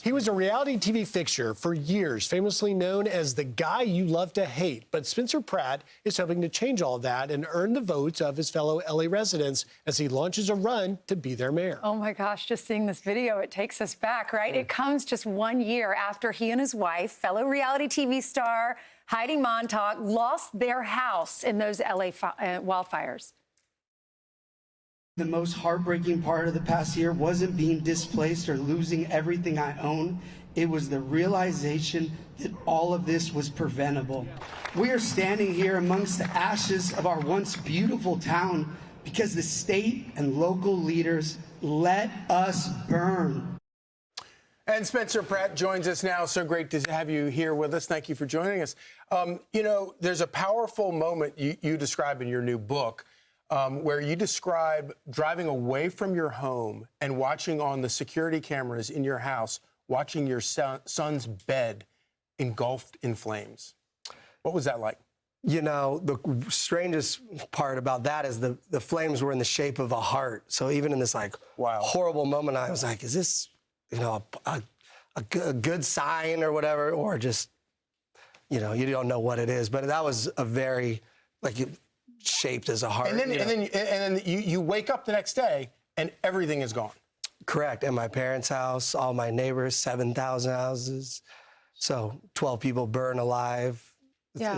He was a reality TV fixture for years, famously known as the guy you love to hate. But Spencer Pratt is hoping to change all that and earn the votes of his fellow LA residents as he launches a run to be their mayor. Oh my gosh, just seeing this video, it takes us back, right? It comes just 1 year after he and his wife, fellow reality TV star Heidi Montauk, lost their house in those LA wildfires. The most heartbreaking part of the past year wasn't being displaced or losing everything I own. It was the realization that all of this was preventable. We are standing here amongst the ashes of our once beautiful town because the state and local leaders let us burn. And Spencer Pratt joins us now. So great to have you here with us. Thank you for joining us. You know, there's a powerful moment you describe in your new book where you describe driving away from your home and watching on the security cameras in your house, watching your son's bed engulfed in flames. What was that like? You know, the strangest part about that is the flames were in the shape of a heart. So even in this, like, horrible moment, I was like, is this, you know, a good sign or whatever, or just, you know, you don't know what it is. But that was a very, like, shaped as a heart. And then you wake up the next day and everything is gone. Correct. And my parents' house, all my neighbors, 7,000 houses. So 12 people burn alive. Yeah,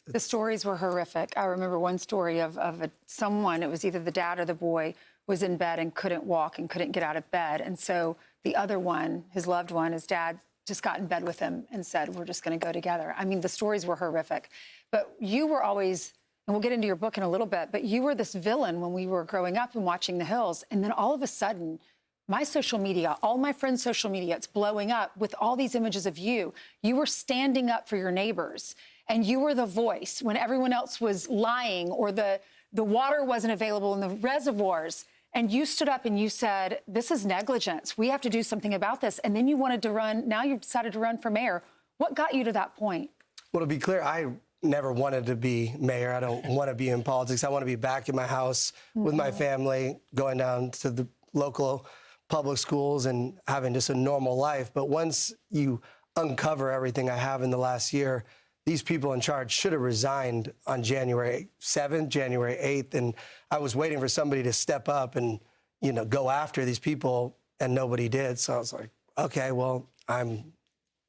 the stories were horrific. I remember one story of someone, it was either the dad or the boy, was in bed and couldn't walk and couldn't get out of bed. And so the other one, his loved one, his dad, just got in bed with him and said, we're just going to go together. I mean, the stories were horrific. But you were always, and we'll get into your book in a little bit, but you were this villain when we were growing up and watching The Hills. And then all of a sudden, my social media, all my friends' social media, it's blowing up with all these images of you. You were standing up for your neighbors. And you were the voice when everyone else was lying or the water wasn't available in the reservoirs. And you stood up and you said, this is negligence. We have to do something about this. And then you wanted to run. Now you've decided to run for mayor. What got you to that point? Well, to be clear, I never wanted to be mayor. I don't want to be in politics. I want to be back in my house with my family, going down to the local public schools and having just a normal life. But once you uncover everything I have in the last year, these people in charge should have resigned on January 7th, January 8th, and I was waiting for somebody to step up and, you know, go after these people, and nobody did. So I was like, okay, well,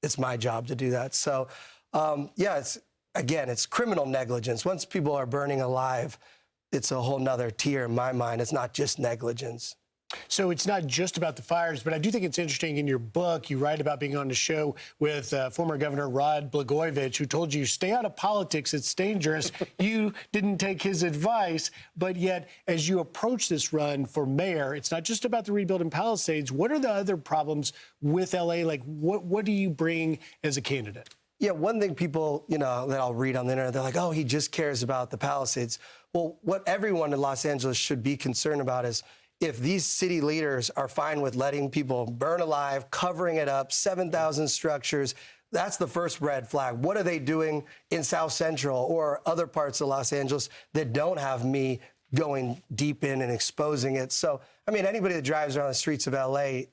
it's my job to do that. So, yeah, it's criminal negligence. Once people are burning alive, it's a whole nother tier in my mind. It's not just negligence. So it's not just about the fires, but I do think it's interesting in your book, you write about being on the show with former Governor Rod Blagojevich, who told you, stay out of politics, it's dangerous. You didn't take his advice, but yet as you approach this run for mayor, it's not just about the rebuild in Palisades. What are the other problems with LA? Like, what do you bring as a candidate? Yeah, one thing people, you know, that I'll read on the internet, they're like, oh, he just cares about the Palisades. Well, what everyone in Los Angeles should be concerned about is if these city leaders are fine with letting people burn alive, covering it up, 7,000 structures, that's the first red flag. What are they doing in South Central or other parts of Los Angeles that don't have me going deep in and exposing it? So, I mean, anybody that drives around the streets of LA,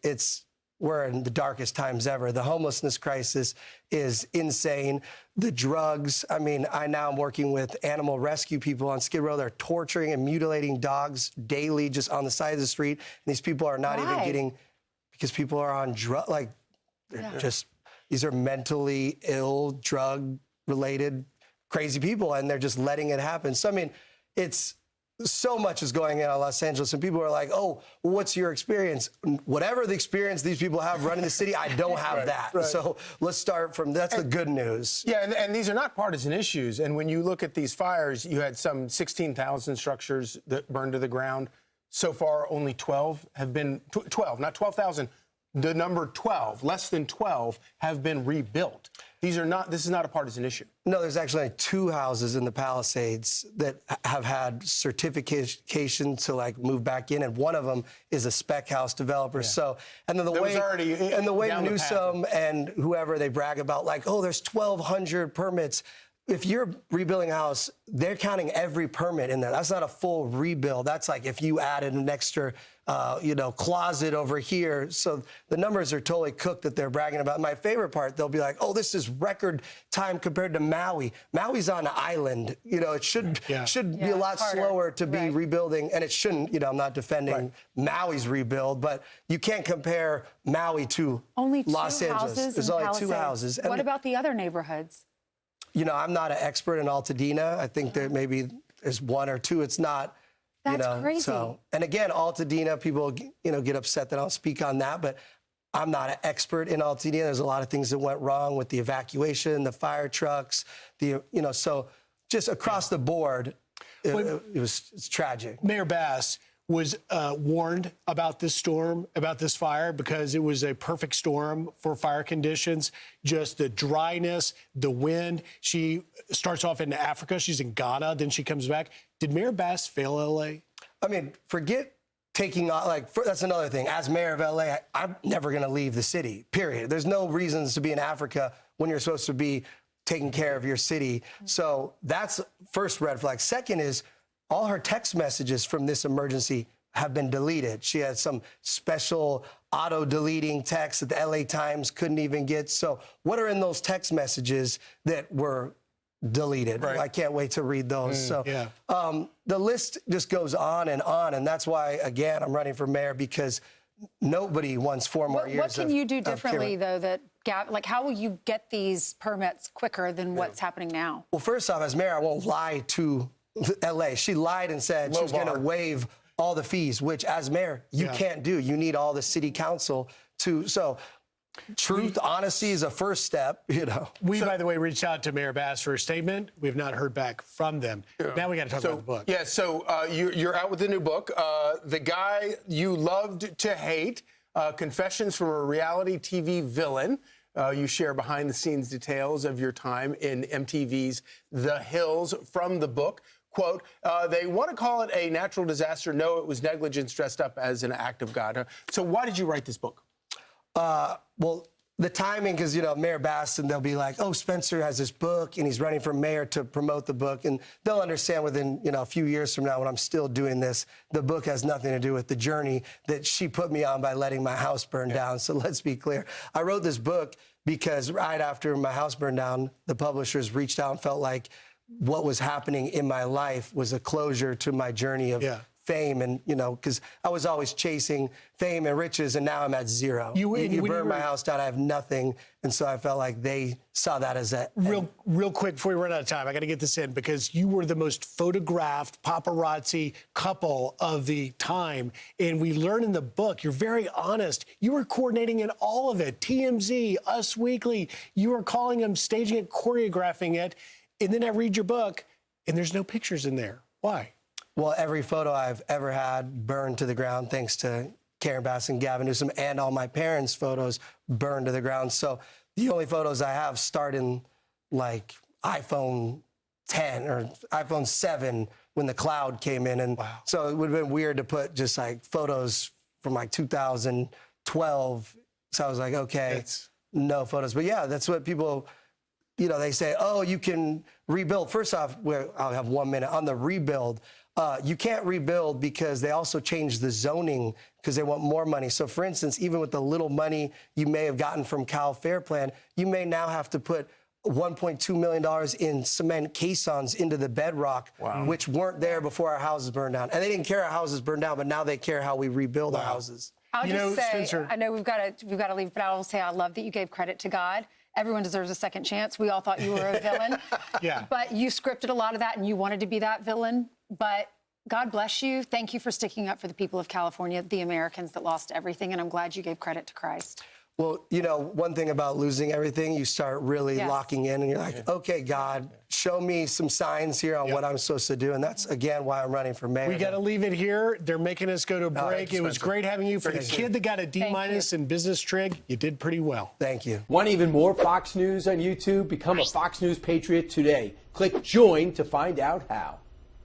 we're in the darkest times ever. The homelessness crisis is insane. The drugs, I mean, I now am working with animal rescue people on Skid Row. They're torturing and mutilating dogs daily just on the side of the street. And these people are not even getting, because people are on drugs, like, they're just, these are mentally ill, drug-related, crazy people, and they're just letting it happen. So, I mean, so much is going on in Los Angeles, and people are like, oh, well, what's your experience? Whatever the experience these people have running the city, I don't have that. Right. So let's start from, that's the good news. Yeah, and these are not partisan issues. And when you look at these fires, you had some 16,000 structures that burned to the ground. So far, only 12 have been, 12, not 12,000. The number 12, less than 12, have been rebuilt. This is not a partisan issue. No, there's actually 2 houses in the Palisades that have had certification to, like, move back in, and one of them is a spec house developer. Yeah. So, and then the way Newsom and whoever, they brag about, like, oh, there's 1,200 permits. If you're rebuilding a house, they're counting every permit in there. That's not a full rebuild. That's like if you added an extra closet over here. So the numbers are totally cooked that they're bragging about. My favorite part, they'll be like, oh, this is record time compared to Maui. Maui's on an island. It should be a lot slower to be rebuilding, and it shouldn't. I'm not defending Maui's rebuild, but you can't compare Maui to Los Angeles. There's only 2 houses. What about the other neighborhoods? I'm not an expert in Altadena. I think there maybe there's 1 or 2. It's not. That's crazy. So, and again, Altadena, people, get upset that I'll speak on that, but I'm not an expert in Altadena. There's a lot of things that went wrong with the evacuation, the fire trucks, so just across the board, it's tragic. Mayor Bass was warned about this storm, about this fire, because it was a perfect storm for fire conditions. Just the dryness, the wind. She starts off in Africa. She's in Ghana. Then she comes back. Did Mayor Bass fail L.A.? I mean, forget taking on, that's another thing. As mayor of LA, I'm never going to leave the city, period. There's no reasons to be in Africa when you're supposed to be taking care of your city. So that's first red flag. Second is all her text messages from this emergency have been deleted. She had some special auto-deleting texts that the LA Times couldn't even get. So what are in those text messages that were deleted? Right. I can't wait to read those. The list just goes on, and that's why, again, I'm running for mayor, because nobody wants 4 more years. What can you do differently, though, how will you get these permits quicker than what's happening now? Well, first off, as mayor, I won't lie to LA. She lied and said she was going to waive all the fees, which as mayor, you can't do. You need all the city council to. So truth, honesty is a first step, We, by the way, reached out to Mayor Bass for a statement. We have not heard back from them. Now we got to talk about the book. Yeah, so you're out with the new book. The Guy You Loved to Hate, Confessions from a Reality TV Villain. You share behind-the-scenes details of your time in MTV's The Hills from the book. Quote, they want to call it a natural disaster. No, it was negligence dressed up as an act of God. So why did you write this book? Well, the timing, because, Mayor Bass, and they'll be like, oh, Spencer has this book, and he's running for mayor to promote the book. And they'll understand within, a few years from now when I'm still doing this, the book has nothing to do with the journey that she put me on by letting my house burn down. So let's be clear. I wrote this book because right after my house burned down, the publishers reached out and felt like what was happening in my life was a closure to my journey of fame, and because I was always chasing fame and riches, and now I'm at zero. You burn my house down, I have nothing, and so I felt like they saw that as a real quick before we run out of time. I got to get this in, because you were the most photographed paparazzi couple of the time, and we learn in the book you're very honest. You were coordinating in all of it. TMZ, Us Weekly. You were calling them, staging it, choreographing it, and then I read your book, and there's no pictures in there. Why? Well, every photo I've ever had burned to the ground thanks to Karen Bass and Gavin Newsom, and all my parents' photos burned to the ground. So the only photos I have start in like iPhone 10 or iPhone 7 when the cloud came in. And so it would have been weird to put just like photos from like 2012. So I was like, okay, no photos. But yeah, that's what people, they say, oh, you can rebuild. First off, I'll have 1 minute on the rebuild. You can't rebuild because they also changed the zoning because they want more money. So, for instance, even with the little money you may have gotten from Cal Fair Plan, you may now have to put $1.2 million in cement caissons into the bedrock, which weren't there before our houses burned down. And they didn't care our houses burned down, but now they care how we rebuild our houses. I'll just say, Spencer, I know we've got to leave, but I will say I love that you gave credit to God. Everyone deserves a second chance. We all thought you were a villain. But you scripted a lot of that, and you wanted to be that villain. But God bless you. Thank you for sticking up for the people of California, the Americans that lost everything, and I'm glad you gave credit to Christ. Well, one thing about losing everything, you start really locking in, and you're like, okay, God, show me some signs here on what I'm supposed to do. And that's, again, why I'm running for mayor. We got to leave it here. They're making us go to a break. It was great having you. For the kid that got a D- in business trig, you did pretty well. Thank you. Want even more Fox News on YouTube? Become a Fox News Patriot today. Click join to find out how.